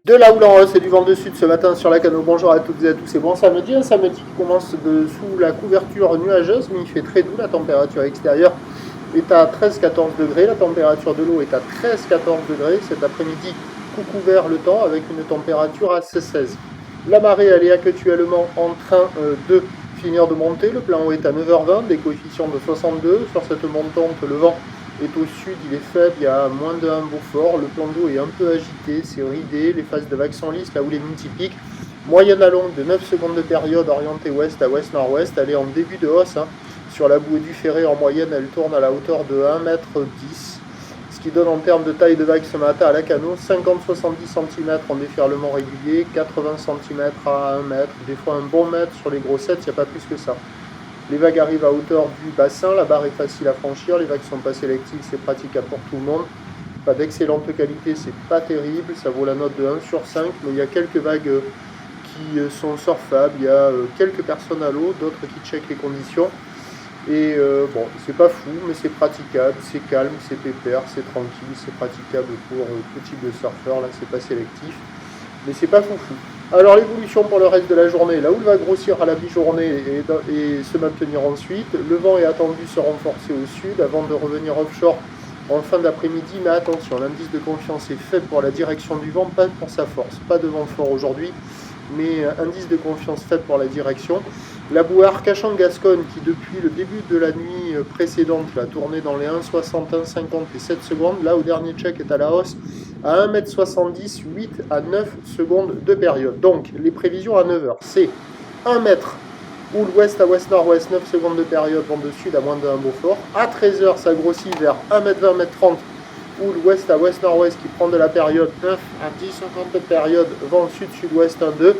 De la houle en hausse et du vent de sud ce matin sur la Cano. Bonjour à toutes et à tous. C'est bon samedi, un samedi qui commence sous la couverture nuageuse, mais il fait très doux. La température extérieure est à 13-14 degrés. La température de l'eau est à 13-14 degrés. Cet après-midi, coup couvert le temps avec une température à 16. La marée, elle est actuellement en train de finir de monter. Le plan eau est à 9h20, des coefficients de 62. Sur cette montante, le vent est au sud, il est faible, il y a moins de 1 Beaufort, le plan d'eau est un peu agité, c'est ridé, les phases de vagues sont lisses, là où les multipiques, moyenne à longue de 9 secondes de période orientée ouest à ouest-nord-ouest, elle est en début de hausse, sur la bouée du Ferré en moyenne, elle tourne à la hauteur de 1,10 m, ce qui donne en termes de taille de vague ce matin à la Cano, 50-70 cm en déferlement régulier, 80 cm à 1 mètre, des fois un bon mètre sur les gros sets, il n'y a pas plus que ça. Les vagues arrivent à hauteur du bassin, la barre est facile à franchir, les vagues sont pas sélectives, c'est praticable pour tout le monde. Pas d'excellente qualité, c'est pas terrible, ça vaut la note de 1 sur 5, mais il y a quelques vagues qui sont surfables, il y a quelques personnes à l'eau, d'autres qui checkent les conditions. Et bon, c'est pas fou, mais c'est praticable, c'est calme, c'est pépère, c'est tranquille, c'est praticable pour tout type de surfeur, là c'est pas sélectif, mais c'est pas foufou. Alors l'évolution pour le reste de la journée, la houle va grossir à la mi-journée et se maintenir ensuite. Le vent est attendu se renforcer au sud avant de revenir offshore en fin d'après-midi. Mais attention, l'indice de confiance est faible pour la direction du vent, pas pour sa force. Pas de vent fort aujourd'hui, mais indice de confiance faible pour la direction. La bouée Arcachon-Gascogne qui depuis le début de la nuit précédente a tourné dans les 1,60, 1,50 et 7 secondes, là au dernier check est à la hausse à 1,70 m, 8 à 9 secondes de période. Donc les prévisions à 9h, c'est 1 mètre ou l'ouest à ouest-nord-ouest, 9 secondes de période, vent de sud à moins de 1 Beaufort. À 13h, ça grossit vers 1m20, 1m30, ou l'ouest à ouest-nord-ouest qui prend de la période 9 à 10 secondes de période, vent sud-sud-ouest 1-2.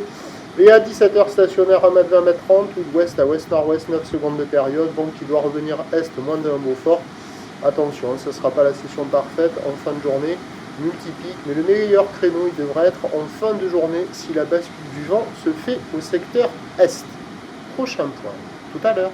Et à 17h stationnaire 1m20, 1m30, ou l'ouest à ouest-nord-ouest 9 secondes de période, vent qui doit revenir est moins de 1 Beaufort. Attention, ce ne sera pas la session parfaite en fin de journée, multipique, mais le meilleur créneau il devrait être en fin de journée si la bascule du vent se fait au secteur est. Prochain point, tout à l'heure.